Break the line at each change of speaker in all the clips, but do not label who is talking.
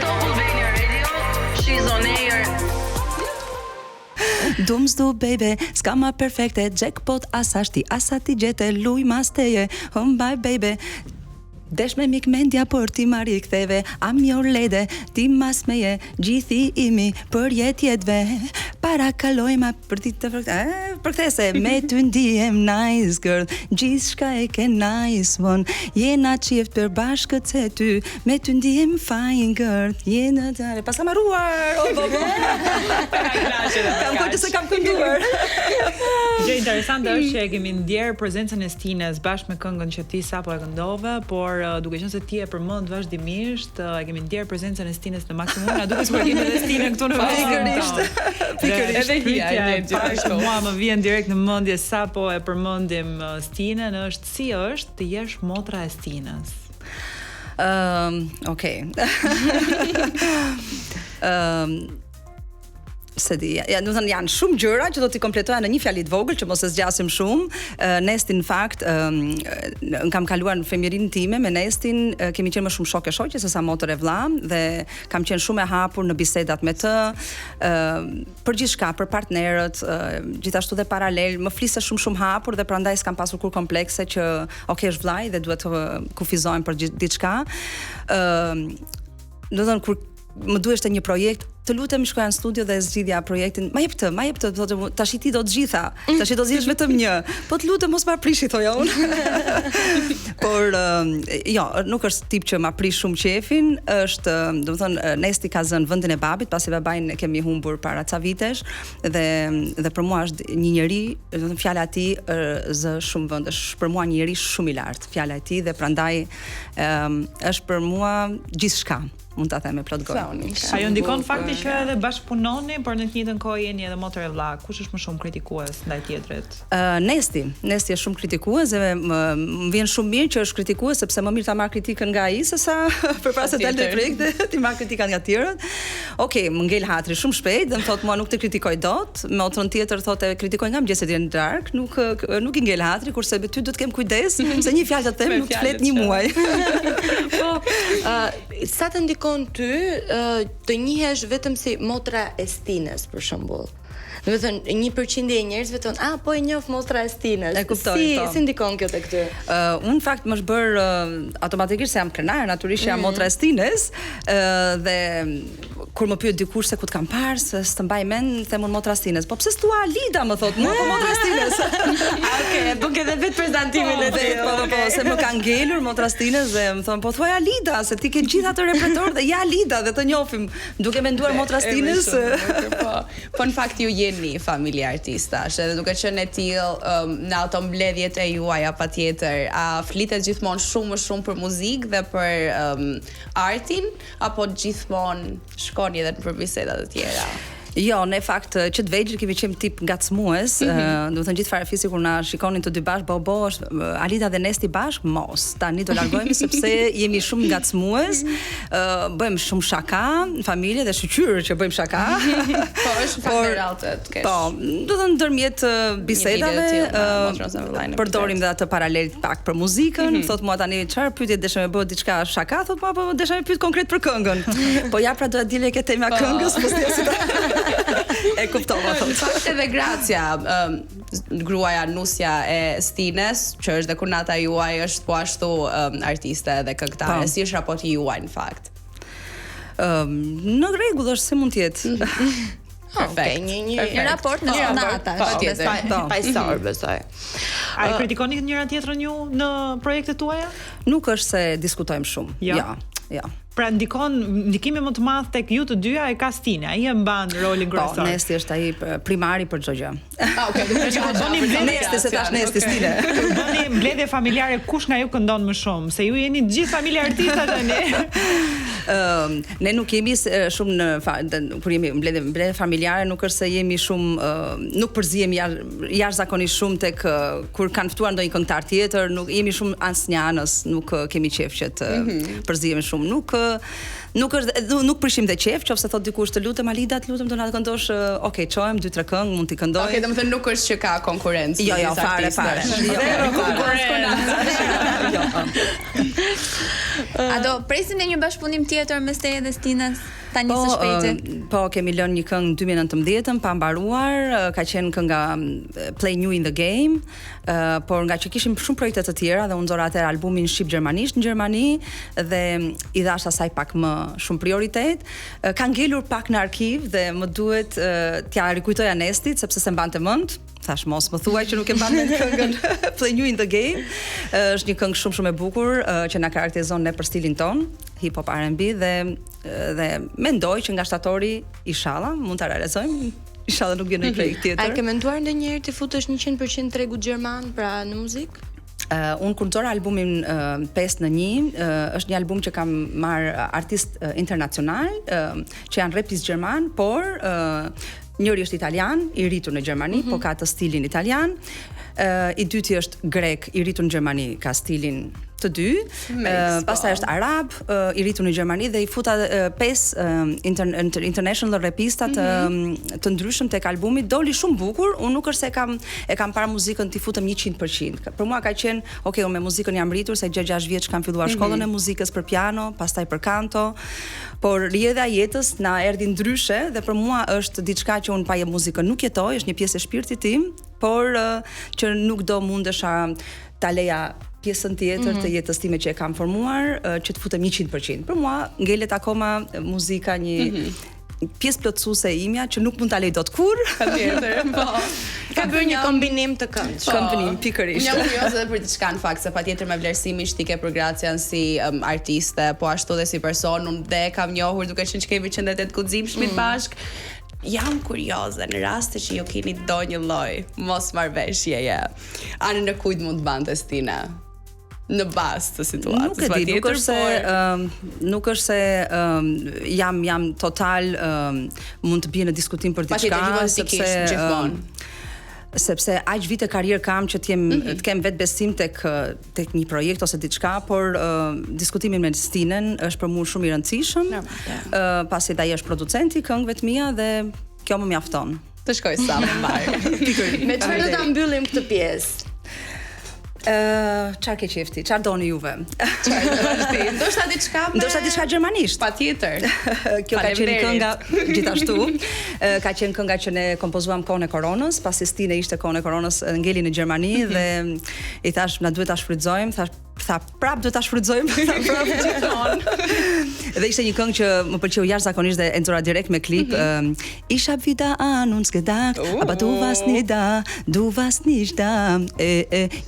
Top Albania Radio. She's on air.
Dumsdu baby, s'ka ma perfekte, jackpot asashti, asati gjete, luj masteje, bye baby. Desh me mik mendja për ti mari ktheve, am your lady, ti mas meje, gjithi imi për jetve, para kalojma për ti të përkthese, me ty ndihem nice girl, gjithë shka e ke nice one, jena qift për bashkët se ty, me ty ndihem fine girl, jena tare, pas kam arruar, kam kujtë se kam kënduar.
Gjë interesante është që e kemi ndjerë prezencën e Stines bashkë me këngën që ti sapo e këndove, por duke qenë se ti e përmend vazhdimisht, e kemi ndjerë prezencën e Stines në maksimum, na duket sikur kemi edhe Stinen këtu në
Pikërisht.
Edhe gjithashtu. Mua më vjen direkt në mendje sapo e përmendim Stinen, është si është të jesh motra e Stines.
Okej. Se di, do të thënë janë shumë gjëra që do t'i kompletoja në një fjalë të vogël që mos e zgjasim shumë. Nestin në fakt kam kaluar në femirinë time me Nestin, kemi qenë më shumë shok e shoqe se sa motër e vëlla dhe kam qenë shumë e hapur në bisedat me të, për gjithçka, për partnerët, gjithashtu dhe paralel, më fliste shumë hapur dhe prandaj s'kam pasur kur komplekse që okay, është vllai dhe duhet të kufizohem për diçka. Do të thënë kur më duheshte një projekt, të lutem shkoja në studio dhe zgjidhja projektin. Ma jep të, thotë tash ti do të gjitha. Tash do zgjedhësh vetëm një. Po të lutem mos ma prishi, thoja unë. Por jo, nuk është tip që ma prish shumë qefin, është, do të thonë, Nesti ka zënë vendin e babit, pasi babain e kemi humbur para ca vitesh dhe për mua është një njeri, do të thënë fjala e tij zë shumë vend, është për mua një njeri shumë i lartë, fjala e tij dhe prandaj është për mua gjithçka. Mund ta them me plot gojë.
Ajo ndikon fakti që edhe bashkëpunoni, por në të njëjtën kohë jeni edhe motër e vëlla. Kush është më shumë kritikues ndaj tjetrit?
Nesti është shumë kritikues dhe më vjen shumë mirë që është kritikues sepse më mirë ta marr kritikën nga ai sesa përpara se të dalë në projekt ti marr kritikat nga tjerët. Okej, më ngel hatri shumë shpejt dhe më thotë mua nuk të kritikoj dot. Motrën tjetër thotë kritikoj nga mëngjesit deri në darkë, nuk i ngel hatri kurse ty duhet të kem kujdes se një fjalë të them nuk të flet një muaj.
Po, sa të ndikon ty të njihesh vetëm si motra e Stines për shembull. Do të thënë 1% e njerëzve thonë, po e njoh motra e Stines.
E kuptoj.
Si ndikon kjo tek ty?
Unë fakt më është bër automatikisht se jam krenar, natyrisht jam motra e Stines, dhe kur më pyet dikush se ku të kam parë, se s'të mbaj mend, them unë motra e Stines. Po pse s'tua Alida më thot, mua po motra e Stines.
Okej, po ke edhe vetë prezantimin e tij.
Po, se më ka ngelur motra e Stines dhe më thon, po thuaj Alida, se ti ke gjithë atë repertor dhe ja Alida dhe të njohim, duke menduar motra e Stines.
Po në fakt ju jeni familje artistash, edhe duke qenë e tillë në ato mbledhjet e juaja patjetër, a flitet gjithmonë shumë më shumë për muzikë dhe për artin, apo gjithmonë shkoni edhe për bisedat e tjera?
Jo, në fakt që të vegjël kemi qenë tip ngacmues, do të thënë gjithë fare fisi kur na shikonin të dy bashkë, është Alida dhe Nesti bashkë, mos. Tani do largohemi sepse jemi shumë ngacmues, bëjmë shumë shaka në familje dhe shqyrë që bëjmë shaka.
Po, është faktor të kesh.
Po, do të thënë ndërmjet bisedave, përdorim dhe atë paralel pak për muzikën, thot mua tani çfarë pyetje desha me bëj diçka shaka, thot mua po desha me pyet konkret për këngën. Po ja pra do të dilë ke tema këngës, po s'e e kuptova thotë.
Fakt edhe Gracia, gruaja Nusja e Stines, që është dhe kunata juaj, është po ashtu artiste dhe këngëtare. Si është raporti juaj në fakt?
Në rregull është se mund të jetë.
Perfekt. Një raport në sonata.
Pajisor, besoj.
A e kritikoni njëra tjetrën ju në projektet tuaja?
Nuk është se diskutojmë shumë. Ja.
Pra ndikimi më të madh tek ju të dyja e ka Stina, ai e mban rolin kryesor.
Po, Nesti është ai primari për çdo gjë.
Okej, do të
bëni Nesti se tash Nesti Stine.
Bëni mbledhje familjare, kush nga ju këndon më shumë? Se ju jeni të gjithë familja artista tani.
Ne nuk jemi shumë kur jemi mbledhje familjare, nuk është se jemi shumë nuk përzihemi jashtëzakonisht shumë tek kur kanë ftuar ndonjë këngëtar tjetër, nuk jemi shumë ansnjanës, nuk kemi qejf që të përzihemi shumë, nuk prishim dhe qejf, qofse thot dikush të lutem Alida, të lutem do na këndosh, okay, çojm 2-3 këngë, mund t'i këndoj.
Okej, domethënë nuk është që ka konkurrencë.
Jo, fare.
Zero konkurrencë.
A do presim në një bashkëpunim tjetër mes teje dhe Stinës? Tani së shpejti.
Po, kemi lënë një këngë në 2019 pa mbaruar, ka qenë kënga Play New in the Game, por nga që kishim shumë projekte të tjera dhe unë nxora atëherë albumin shqip-gjermanisht në Gjermani dhe i dhash asaj pak më shumë prioritet. Ka ngelur pak në arkiv dhe më duhet t'ja rikujtoja Nestit sepse se mbante mend. Thash mos më thuaj që nuk e mban mend këngën Play New in the Game. Është një këngë shumë e bukur që na karakterizon ne për stilin ton, hip hop R&B dhe mendoj që nga shtatori inshallah mund ta realizojmë. Inshallah nuk vjen në projekt tjetër.
A ke menduar ndonjëherë të futesh 100% tregut gjerman pra në muzikë?
Unë kur nxora albumin 5 në 1, është një album që kam marr artist internacional që janë rapist gjerman, por njëri është italian, i rritur në Gjermani, po ka të stilin italian. I dyti është grek, i rritur në Gjermani, ka stilin të dy. Pastaj është arab, i rritur në Gjermani dhe i futa 5 international rapista të ndryshëm tek albumi. Doli shumë bukur. Unë nuk është se e kam parë muzikën t'i futem 100%. Për mua ka qenë, unë me muzikën jam rritur, se 6 vjeç kam filluar shkollën e muzikës për piano, pastaj për kanto. Por rrjedhja e jetës na erdhi ndryshe dhe për mua është diçka që unë pa muzikën nuk jetoj, është një pjesë e shpirtit tim, por që nuk do mundesha ta leja pjesën tjetër të jetës time që e kam formuar, që të futem 100%. Për mua ngelet akoma muzika një pjesë plotësuese e imja që nuk mund ta lej dot kurrë.
Patjetër, po.
Ka bërë një kombinim të këndshëm.
Kombinim pikërisht.
Jam kurioze edhe për diçka në fakt, se patjetër me vlerësimin që ti ke për Gracian si artiste, po ashtu dhe si person, unë dhe kam njohur duke qenë që kemi qendret e të guximshmit bashk. Jam kurioze në raste që ju keni ndonjë lloj mos marrëveshjeje. Anën e kujt mund të bante Stina? Në bazë të situatës.
Nuk e di, nuk është se jam total mund të bie në diskutim për diçka sepse aq vite karrierë kam që të kem vetë besim tek një projekt ose diçka, por diskutimi me Stinën është për mua shumë i rëndësishëm. Pasi ai është producenti i këngëve të mia dhe kjo më mjafton.
Të shkoj sa më marr.
Me çfarë do ta mbyllim këtë pjesë?
Çfarë ke qefti? Çfarë doni juve?
Ndoshta
diçka gjermanisht.
Patjetër.
Kjo ka qenë kënga gjithashtu. Ka qenë kënga që ne kompozuam kohën e koronës, pasi Stina ishte kohën e koronës ngeli në Gjermani dhe i thash na duhet ta shfrytëzojmë, tha prap do ta shfrytëzojmë, prap gjithmonë. Dhe ishte një këngë që më pëlqeu jashtëzakonisht dhe e nxora direkt me klip. Ich hab wieder an uns gedacht, aber du warst nicht da.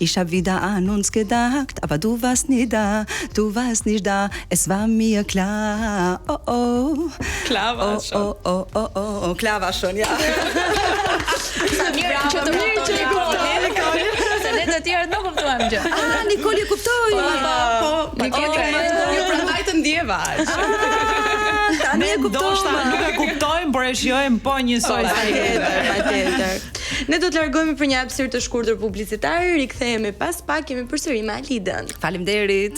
Ich hab wieder an uns gedacht, aber du warst nicht da. Es war mir klar.
Klar war schon.
Klar war schon, ja.
Sa mirë që të kuptoni. Se ne të tjerët nuk kuptuam gjë.
Nikoli e kuptoi.
Jo prandaj të ndjeva.
Tani e
Ndoshta nuk e kuptojmë, por e shijojmë po njësoj.
Patjetër. Ne do të largohemi për një hapësirë të shkurtër publicitare, rikthehemi pas pak, kemi përsëri me Alidën.
Faleminderit.